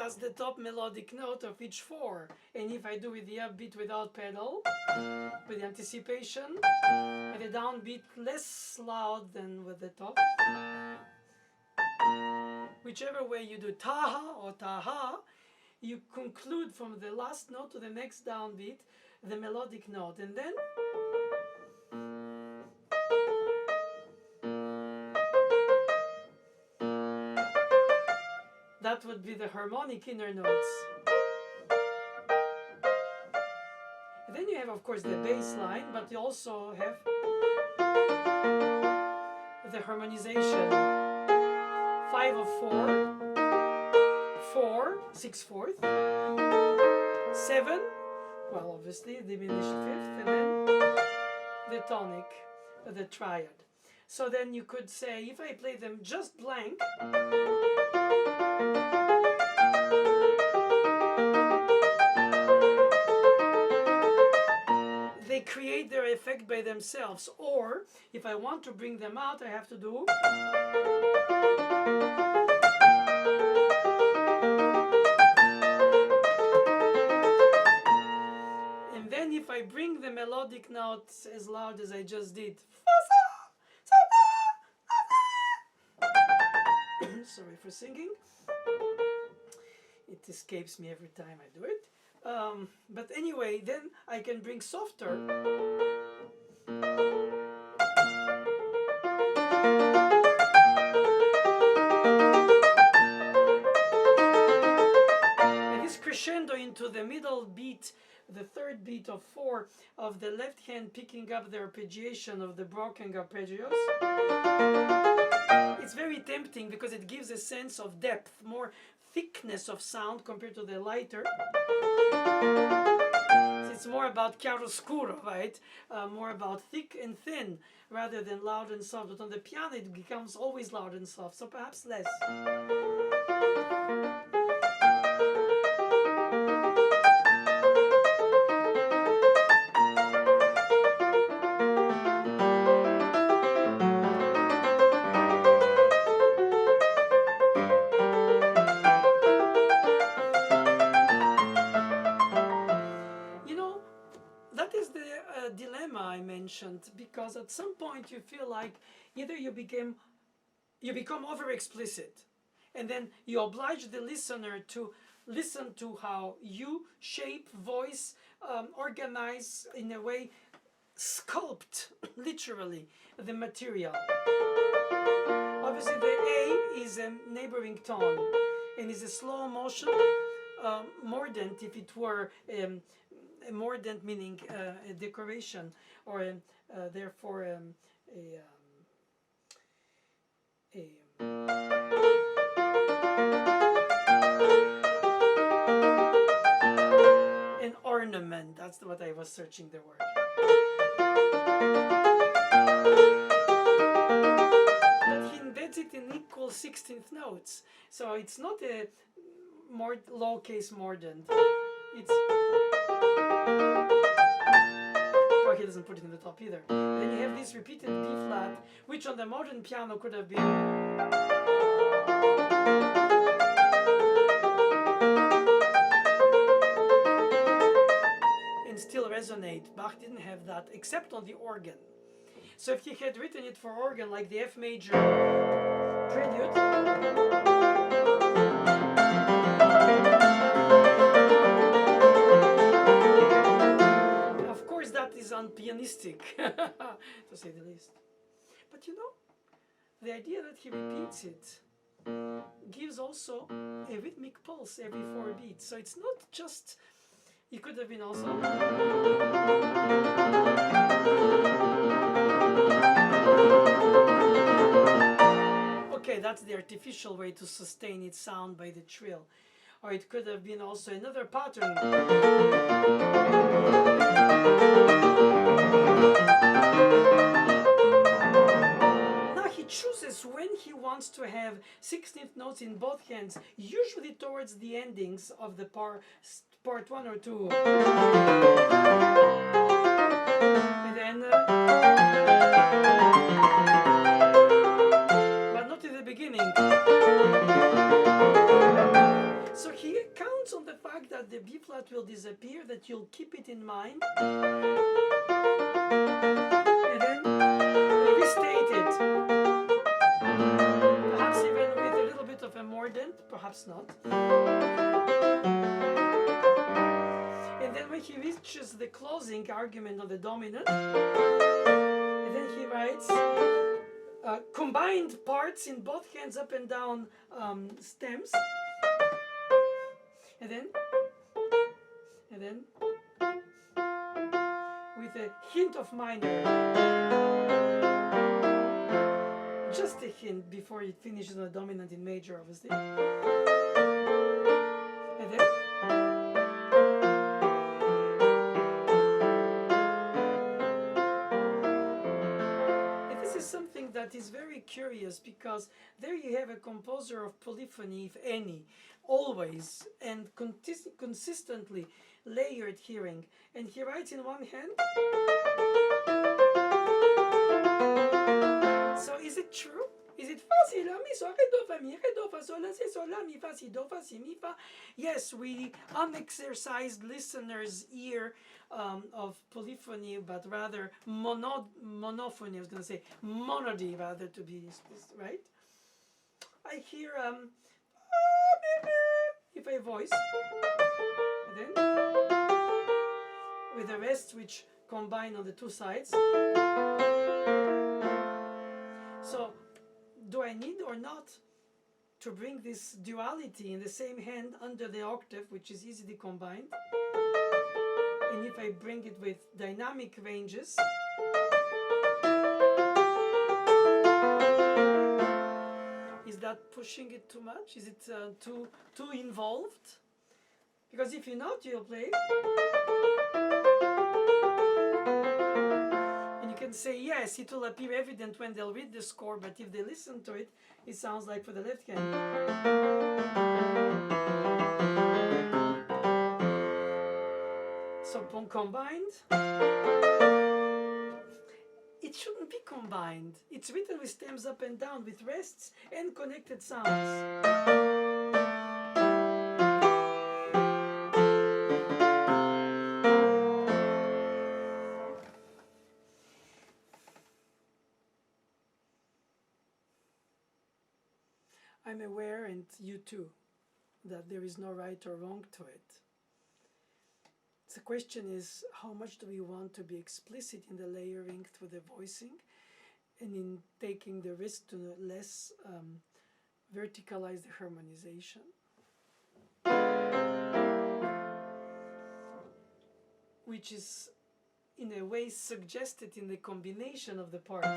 as the top melodic note of each 4. And if I do with the upbeat without pedal, with the anticipation, and the downbeat less loud than with the top, whichever way you do taha or taha, you conclude from the last note to the next downbeat the melodic note, and then that would be the harmonic inner notes. And then you have, of course, the bass line, but you also have the harmonization. 5 of 4, 4, 6/4, 7, well, obviously diminished fifth, and then the tonic, the triad. So then you could say, if I play them just blank, they create their effect by themselves. Or if I want to bring them out, I have to do and then if I bring the melodic notes as loud as I just did, sorry for singing, it escapes me every time I do it. But anyway, then I can bring softer. And this crescendo into the middle beat, the third beat of 4 of the left hand picking up the arpeggiation of the broken arpeggios. It's very tempting because it gives a sense of depth, more thickness of sound compared to the lighter. It's more about chiaroscuro, right? More about thick and thin rather than loud and soft. But on the piano it becomes always loud and soft, so perhaps less. Dilemma I mentioned, because at some point you feel like either you become over explicit, and then you oblige the listener to listen to how you shape, voice, organize, in a way, sculpt literally the material. Obviously the A is a neighboring tone and is a slow motion, mordant if it were a mordant meaning a decoration, or therefore an ornament. That's what I was searching the word. But he embeds it in equal 16th notes, so it's not a low case mordant. It's he doesn't put it in the top either. And then you have this repeated B flat, which on the modern piano could have been and still resonate. Bach didn't have that except on the organ. So if he had written it for organ, like the F major prelude, that is unpianistic, to say the least. But you know, the idea that he repeats it gives also a rhythmic pulse every 4 beats. So it's not just, it could have been also. Okay, that's the artificial way to sustain its sound by the trill. Or it could have been also another pattern. Now he chooses when he wants to have 16th notes in both hands, usually towards the endings of the part 1 or 2. And then, but not in the beginning. So he that you'll keep it in mind, and then restate it. Perhaps even with a little bit of a mordent, perhaps not. And then when he reaches the closing argument of the dominant, and then he writes combined parts in both hands up and down stems, and then with a hint of minor, just a hint before it finishes on a dominant in major, obviously, and then something that is very curious, because there you have a composer of polyphony, if any, always and consistently layered hearing, and he writes in one hand. So is it true? Is it fa si la mi so re do fa mi re do fa sol la si sol la mi fa si do fa si mi fa? Yes, we unexercised listeners' ear of polyphony, but rather monophony. I was going to say monody, rather, to be right. I hear if I voice, and then with the rest which combine on the two sides. So, do I need or not to bring this duality in the same hand under the octave, which is easily combined? And if I bring it with dynamic ranges, is that pushing it too much? Is it too involved? Because if you're not, you'll play. And you can say, yes, it will appear evident when they'll read the score, but if they listen to it, it sounds like for the left hand. So combined, it shouldn't be combined. It's written with stems up and down, with rests and connected sounds. I'm aware, and you too, that there is no right or wrong to it. The question is, how much do we want to be explicit in the layering through the voicing, and in taking the risk to less verticalize the harmonization? Which is, in a way, suggested in the combination of the parts.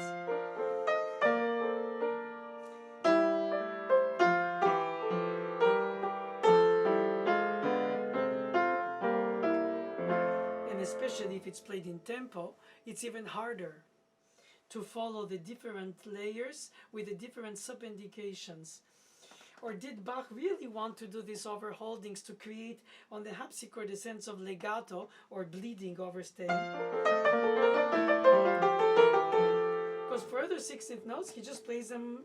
Especially if it's played in tempo, it's even harder to follow the different layers with the different sub-indications. Or did Bach really want to do these overholdings to create on the harpsichord a sense of legato or bleeding overstaying? Because for other 16th notes, he just plays them.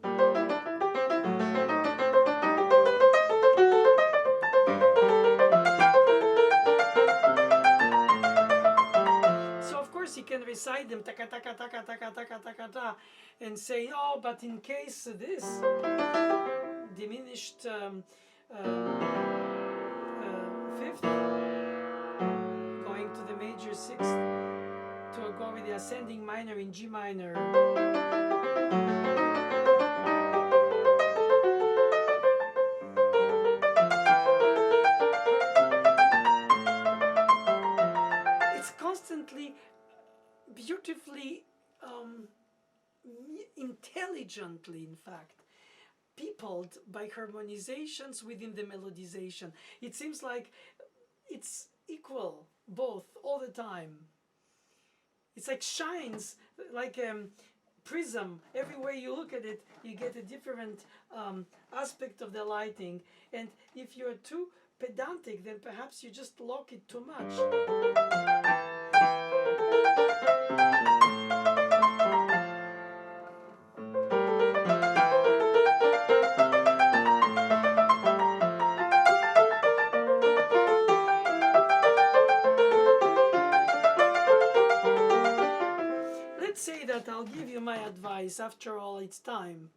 He can recite them taka taka taka taka taka taka ta, and say, oh, but in case this diminished fifth, going to the major sixth, to go with the ascending minor in G minor. It's constantly beautifully, intelligently, in fact, peopled by harmonizations within the melodization. It seems like it's equal, both, all the time. It's like shines, like a prism. Everywhere you look at it, you get a different aspect of the lighting. And if you're too pedantic, then perhaps you just lock it too much. that I'll give you my advice. After all, it's time.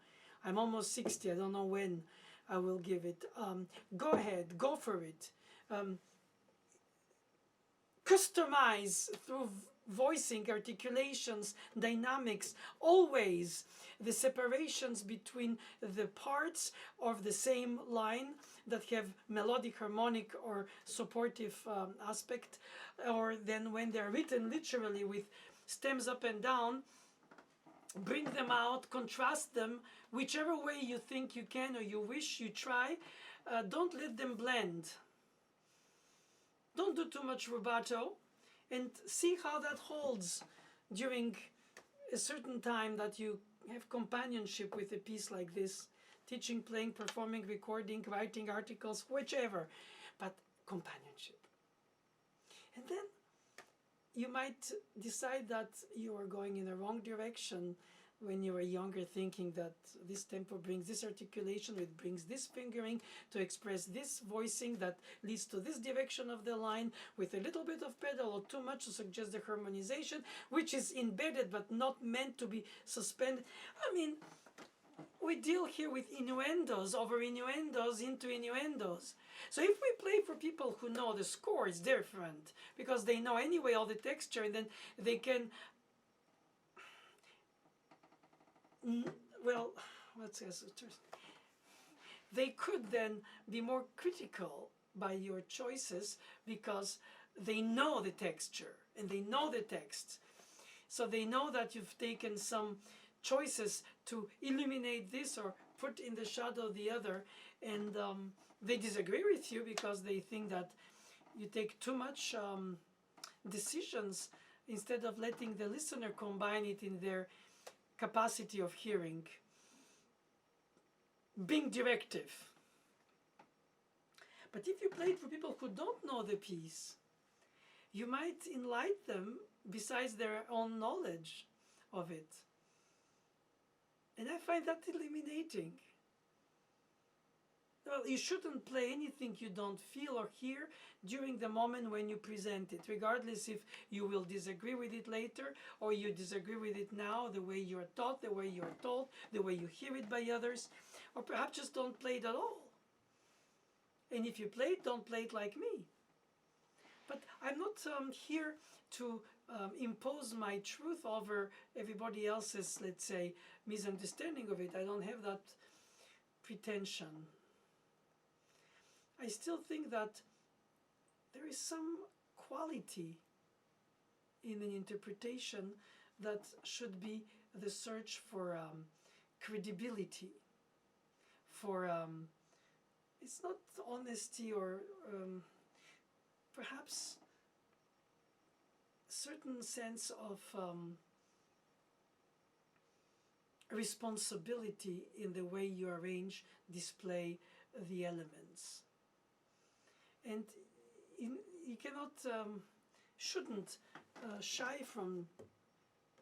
I'm almost 60. I don't know when I will give it. Go ahead. Go for it. Customize through voicing, articulations, dynamics, always the separations between the parts of the same line that have melodic, harmonic, or supportive aspect, or then when they're written literally with stems up and down, bring them out, contrast them, whichever way you think you can or you wish, you try. Don't let them blend. Don't do too much rubato, and see how that holds during a certain time that you have companionship with a piece like this. Teaching, playing, performing, recording, writing articles, whichever, but companionship. And then you might decide that you are going in the wrong direction when you were younger, thinking that this tempo brings this articulation, it brings this fingering to express this voicing that leads to this direction of the line with a little bit of pedal or too much to suggest the harmonization, which is embedded but not meant to be suspended. I mean, we deal here with innuendos over innuendos into innuendos. So if we play for people who know the score, it's different because they know anyway all the texture, and then they can, well, what's this? They could then be more critical by your choices because they know the texture and they know the text. So they know that you've taken some choices to illuminate this or put in the shadow the other, and they disagree with you because they think that you take too much decisions instead of letting the listener combine it in their capacity of hearing. Being directive. But if you play it for people who don't know the piece, you might enlighten them besides their own knowledge of it. And I find that eliminating. Well, you shouldn't play anything you don't feel or hear during the moment when you present it, regardless if you will disagree with it later or you disagree with it now, the way you're taught, the way you're told, the way you hear it by others, or perhaps just don't play it at all. And if you play it, don't play it like me. But I'm not here to impose my truth over everybody else's, let's say, misunderstanding of it. I don't have that pretension. I still think that there is some quality in an interpretation that should be the search for credibility, for it's not honesty or perhaps a certain sense of responsibility in the way you arrange, display the elements. And you cannot, shouldn't shy from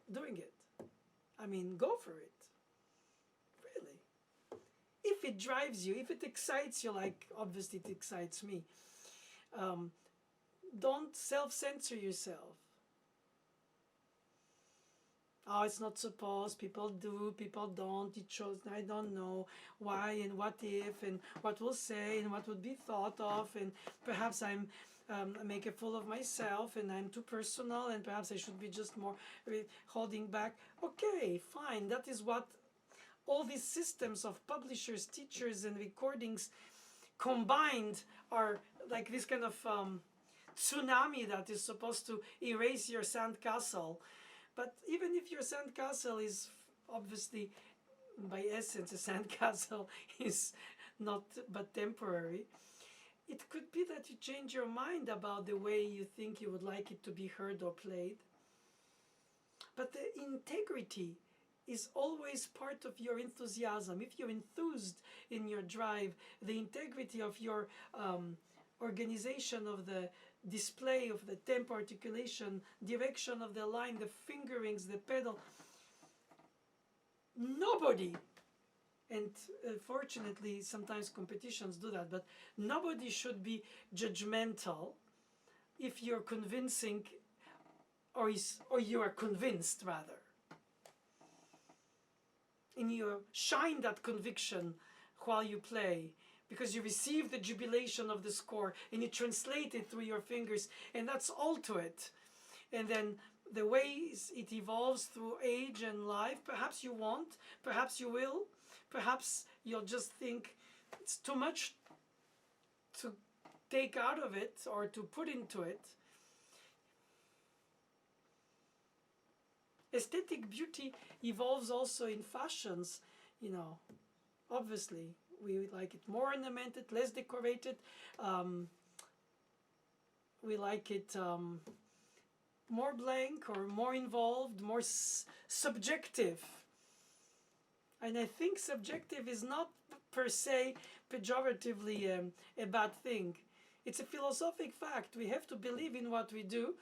doing it. I mean, go for it. Really. If it drives you, if it excites you, like obviously it excites me, don't self-censor yourself. Oh, it's not supposed, people do, people don't, it shows, I don't know why and what if and what will say and what would be thought of, and perhaps I make a fool of myself and I'm too personal and perhaps I should be just more holding back. Okay, fine, that is what all these systems of publishers, teachers and recordings combined are like this kind of tsunami that is supposed to erase your sandcastle. But even if your sandcastle is obviously, by essence, a sandcastle is not but temporary, it could be that you change your mind about the way you think you would like it to be heard or played. But the integrity is always part of your enthusiasm. If you're enthused in your drive, the integrity of your organization of the display of the tempo, articulation, direction of the line, the fingerings, the pedal. Nobody, and fortunately sometimes competitions do that, but nobody should be judgmental if you're convincing or you are convinced rather. and you shine that conviction while you play, because you receive the jubilation of the score and you translate it through your fingers, and that's all to it. And then the ways it evolves through age and life, perhaps you won't, perhaps you will, perhaps you'll just think it's too much to take out of it or to put into it. Aesthetic beauty evolves also in fashions, you know. Obviously, we like it more ornamented, less decorated. We like it more blank or more involved, more subjective. And I think subjective is not per se pejoratively a bad thing. It's a philosophic fact. We have to believe in what we do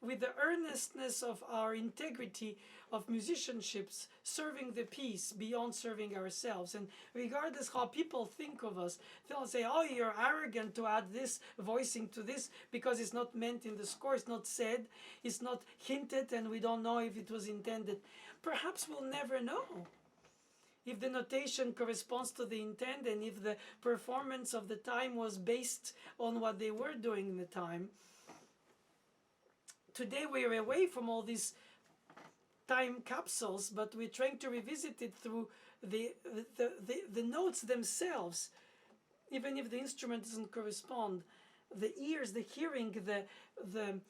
with the earnestness of our integrity of musicianships, serving the piece beyond serving ourselves. And regardless how people think of us, they'll say, oh, you're arrogant to add this voicing to this because it's not meant in the score, it's not said, it's not hinted, and we don't know if it was intended. Perhaps we'll never know if the notation corresponds to the intent and if the performance of the time was based on what they were doing in the time. Today we're away from all these time capsules, but we're trying to revisit it through the notes themselves, even if the instrument doesn't correspond. The ears, the hearing, the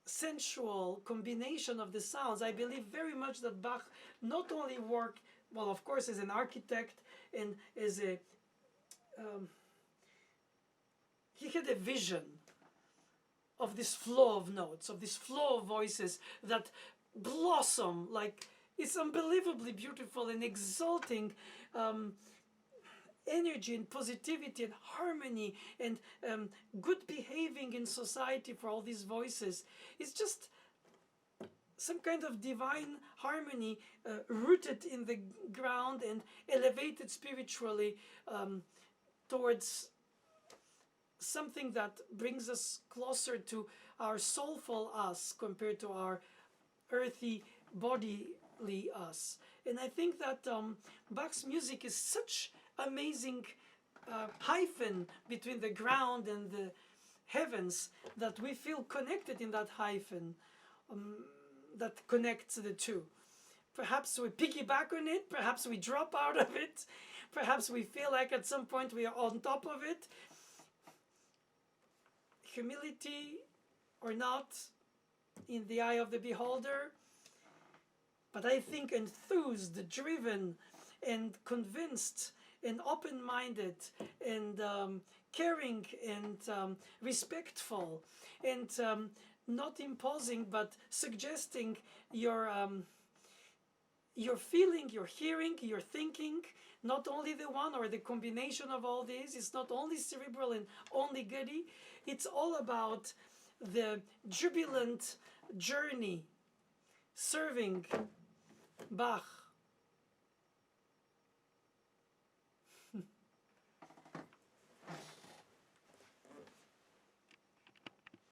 sensual combination of the sounds. I believe very much that Bach not only worked, well, of course, as an architect and as a... he had a vision of this flow of notes, of this flow of voices that blossom, like it's unbelievably beautiful and exalting energy and positivity and harmony and good behaving in society for all these voices. It's just some kind of divine harmony rooted in the ground and elevated spiritually towards something that brings us closer to our soulful us compared to our earthy, bodily us. And I think that Bach's music is such amazing hyphen between the ground and the heavens that we feel connected in that hyphen that connects the two. Perhaps we piggyback on it, perhaps we drop out of it, perhaps we feel like at some point we are on top of it. Humility or not in the eye of the beholder, but I think enthused, driven, and convinced, and open-minded, and caring, and respectful, and not imposing, but suggesting your feeling, your hearing, your thinking, not only the one or the combination of all these. It's not only cerebral and only goody. It's all about the jubilant journey serving Bach